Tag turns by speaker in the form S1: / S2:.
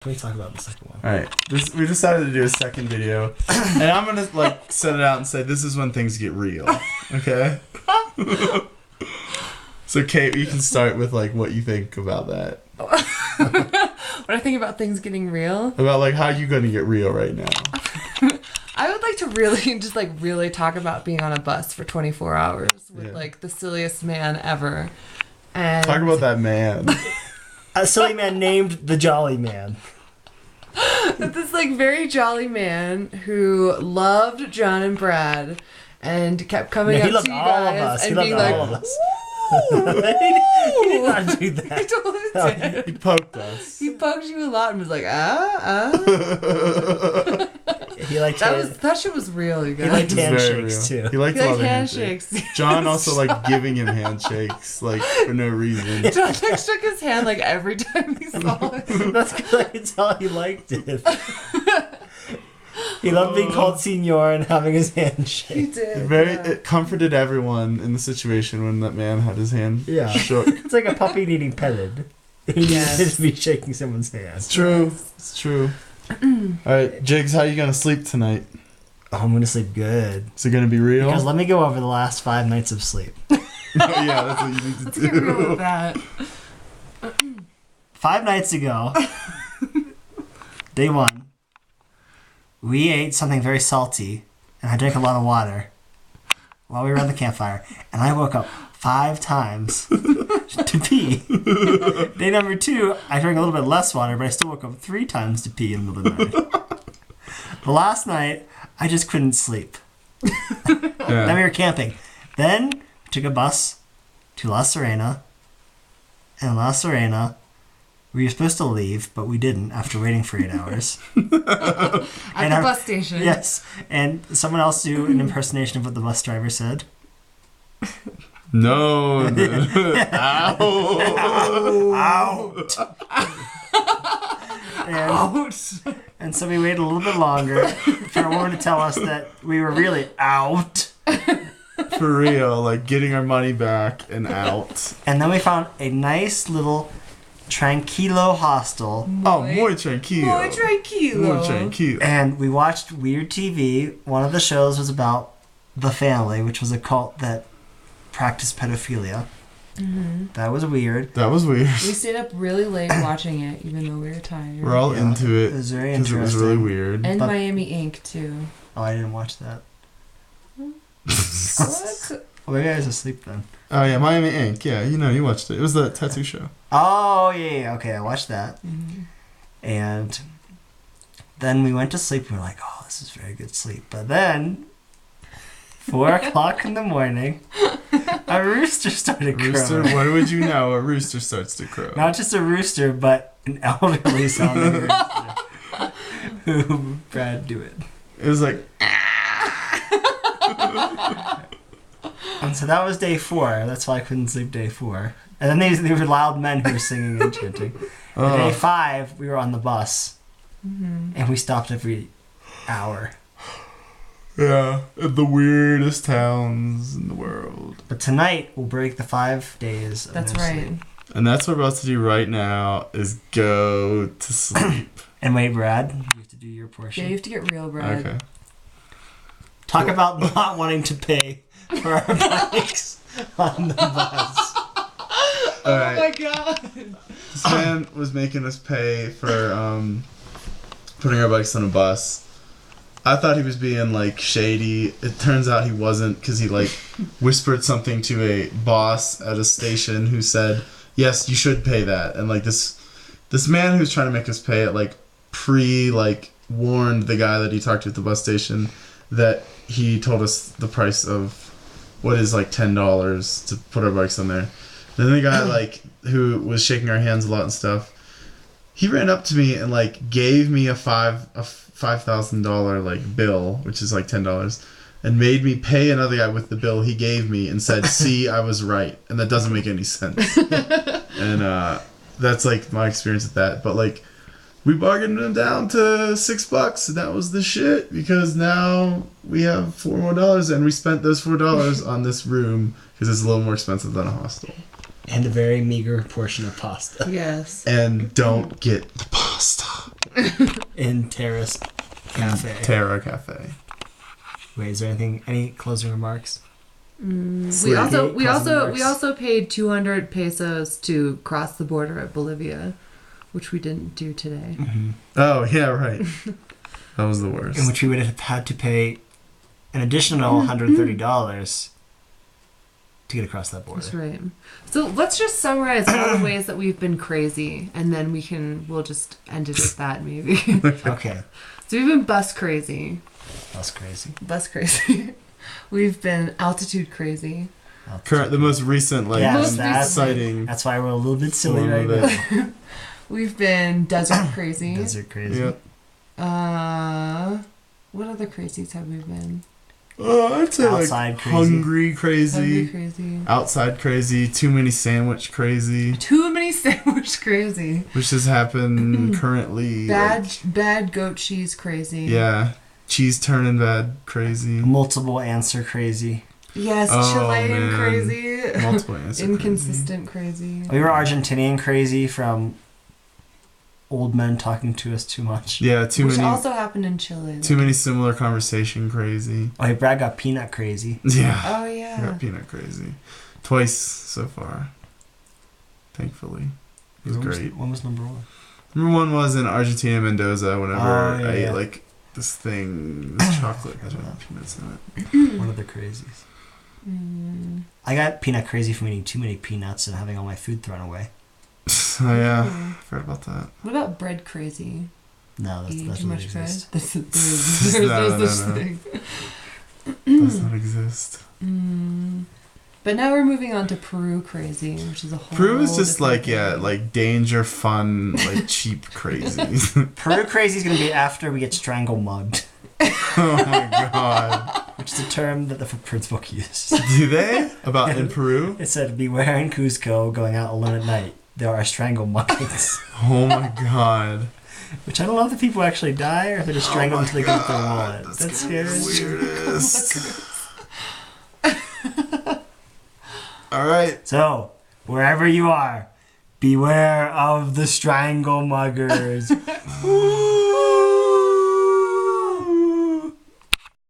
S1: Can we talk about the second one?
S2: Alright, we decided to do a second video, and I'm gonna set it out and say this is when things get real, okay? So Kate, you can start with what you think about that.
S3: What I think about things getting real?
S2: About how you gonna get real right now.
S3: I would like to really talk about being on a bus for 24 hours with the silliest man ever. And
S2: talk about that man.
S1: A silly man named the Jolly Man.
S3: This very jolly man who loved John and Brad and kept coming up to you guys and being like,
S1: all of us. He did not do that.
S3: He totally did.
S2: He poked us.
S3: He poked you a lot and was like,
S1: He liked
S3: that shit was real, you guys.
S1: He liked handshakes too.
S2: He liked a lot of
S3: handshakes.
S2: John also liked giving him handshakes, for no reason.
S3: John shook his hand every time he saw it.
S1: That's because I could tell he liked it. He loved being called Senor and having his hand shake.
S3: He did.
S2: It comforted everyone in the situation when that man had his hand shook.
S1: It's like a puppy needing petted. He needs to be shaking someone's hand.
S2: It's true. It's true. Alright, Jigs, how are you going to sleep tonight?
S1: Oh, I'm going to sleep good.
S2: Is it going to be real?
S1: Because let me go over the last 5 nights of sleep.
S2: Yeah, that's what you need to
S3: Let's
S2: do.
S3: get real with that.
S1: 5 nights ago, day 1, we ate something very salty, and I drank a lot of water while we were on the campfire, and I woke up 5 times to pee. Day number 2, I drank a little bit less water, but I still woke up 3 times to pee in the middle of the night. The last night, I just couldn't sleep. Then we were camping. Then we took a bus to La Serena. And in La Serena, we were supposed to leave, but we didn't after waiting for 8 hours.
S3: At the bus station.
S1: Yes. And someone else do an impersonation of what the bus driver said.
S2: No. Out.
S1: And so we waited a little bit longer for a woman to tell us that we were really out.
S2: For real, getting our money back and out.
S1: And then we found a nice little tranquilo hostel.
S2: Muy tranquilo.
S3: Muy tranquilo.
S2: Muy tranquilo.
S1: And we watched weird TV. One of the shows was about The Family, which was a cult that practiced pedophilia. Mm-hmm. That was weird.
S3: We stayed up really late watching it, even though we were tired.
S2: We're all into it.
S1: It was very interesting.
S2: Because it was really weird.
S3: And Miami Ink, too.
S1: Oh, I didn't watch that.
S3: What?
S1: Well, maybe I was asleep then.
S2: Oh, yeah, Miami Ink. Yeah, you watched it. It was the tattoo show.
S1: Oh, yeah. Okay, I watched that.
S3: Mm-hmm.
S1: And then we went to sleep. We were like, oh, this is very good sleep. But then, 4 o'clock in the morning, a rooster started crowing.
S2: What would you know? A rooster starts to crow.
S1: Not just a rooster, but an elderly sounding rooster. Who Brad do it.
S2: It was like...
S1: And so that was day 4. That's why I couldn't sleep day 4. And then they were loud men who were singing and chanting. And day 5, we were on the bus. Mm-hmm. And we stopped every hour.
S2: Yeah, the weirdest towns in the world.
S1: But tonight, we'll break the 5 days of
S3: That's
S1: no
S3: right.
S1: sleep.
S2: And that's what we're about to do right now, is go to sleep.
S1: And wait, Brad, you have to do your portion.
S3: Yeah, you have to get real, Brad.
S2: Okay.
S1: Talk about not wanting to pay for our bikes on the bus.
S2: All right.
S3: Oh my god.
S2: This man was making us pay for putting our bikes on a bus. I thought he was being shady. It turns out he wasn't, because he whispered something to a boss at a station who said, yes, you should pay that. And this man who's trying to make us pay it warned the guy that he talked to at the bus station that he told us the price of what is $10 to put our bikes on there. Then the guy who was shaking our hands a lot and stuff, he ran up to me and gave me a $5,000 bill, which is $10, and made me pay another guy with the bill he gave me and said, see, I was right. And that doesn't make any sense. And that's my experience with that. But we bargained him down to $6, and that was the shit, because now we have $4 more, and we spent those $4 on this room because it's a little more expensive than a hostel.
S1: And a very meager portion of pasta.
S3: Yes.
S2: And don't get the pasta. pasta
S1: in Terrace Cafe.
S2: Terra Cafe.
S1: Wait, is there any closing remarks?
S3: We also paid 200 pesos to cross the border at Bolivia, which we didn't do today.
S1: Mm-hmm.
S2: Oh yeah, right. That was the worst.
S1: In which we would have had to pay an additional $130 to get across that border.
S3: That's right. So let's just summarize all the ways that we've been crazy, and then we'll just end it at that maybe.
S1: Okay.
S3: So we've been bus crazy.
S1: That's crazy.
S3: Bus crazy. We've been altitude crazy.
S2: The most recent, exciting.
S1: That's why we're a little bit silly right now.
S3: We've been desert crazy.
S1: Desert crazy.
S2: Yep.
S3: What other crazies have we been?
S2: I'd say
S1: outside crazy.
S2: Hungry crazy.
S3: Hungry crazy.
S2: Outside crazy. Too many sandwich crazy.
S3: Too many sandwich crazy.
S2: Which has happened currently.
S3: Bad goat cheese crazy.
S2: Yeah. Cheese turning bad crazy.
S1: Multiple answer crazy.
S3: Yes, Chilean crazy.
S2: Multiple answer
S3: Inconsistent crazy.
S1: We were Argentinian crazy from old men talking to us too much.
S2: Yeah,
S3: Which also happened in Chile.
S2: Too many similar conversation crazy.
S1: Oh, hey, Brad got peanut crazy.
S2: Yeah.
S3: Oh, yeah.
S2: I got peanut crazy. Twice so far. Thankfully. It was great.
S1: When was number one?
S2: Number one was in Argentina, Mendoza, whenever I ate this chocolate that had peanuts in it.
S1: One of the crazies. I got peanut crazy from eating too many peanuts and having all my food thrown away.
S2: Oh yeah, I forgot about that.
S3: What about bread crazy?
S1: No, that doesn't exist.
S3: There's
S2: No.
S3: this thing.
S2: Does not exist.
S3: But now we're moving on to Peru crazy, which is a whole.
S2: Peru is just
S3: thing.
S2: danger, fun, cheap crazy.
S1: Peru crazy is gonna be after we get strangle mugged.
S2: Oh my god.
S1: Which is a term that the Footprints book uses.
S2: Do they? In Peru?
S1: It said, beware in Cusco going out alone at night. There are strangle muggings.
S2: Oh my god.
S1: Which I don't know if the people actually die or if they just strangle them until they get up their wallet. That's scary.
S2: Weirdest. Alright.
S1: So, wherever you are, beware of the strangle muggers. Woo!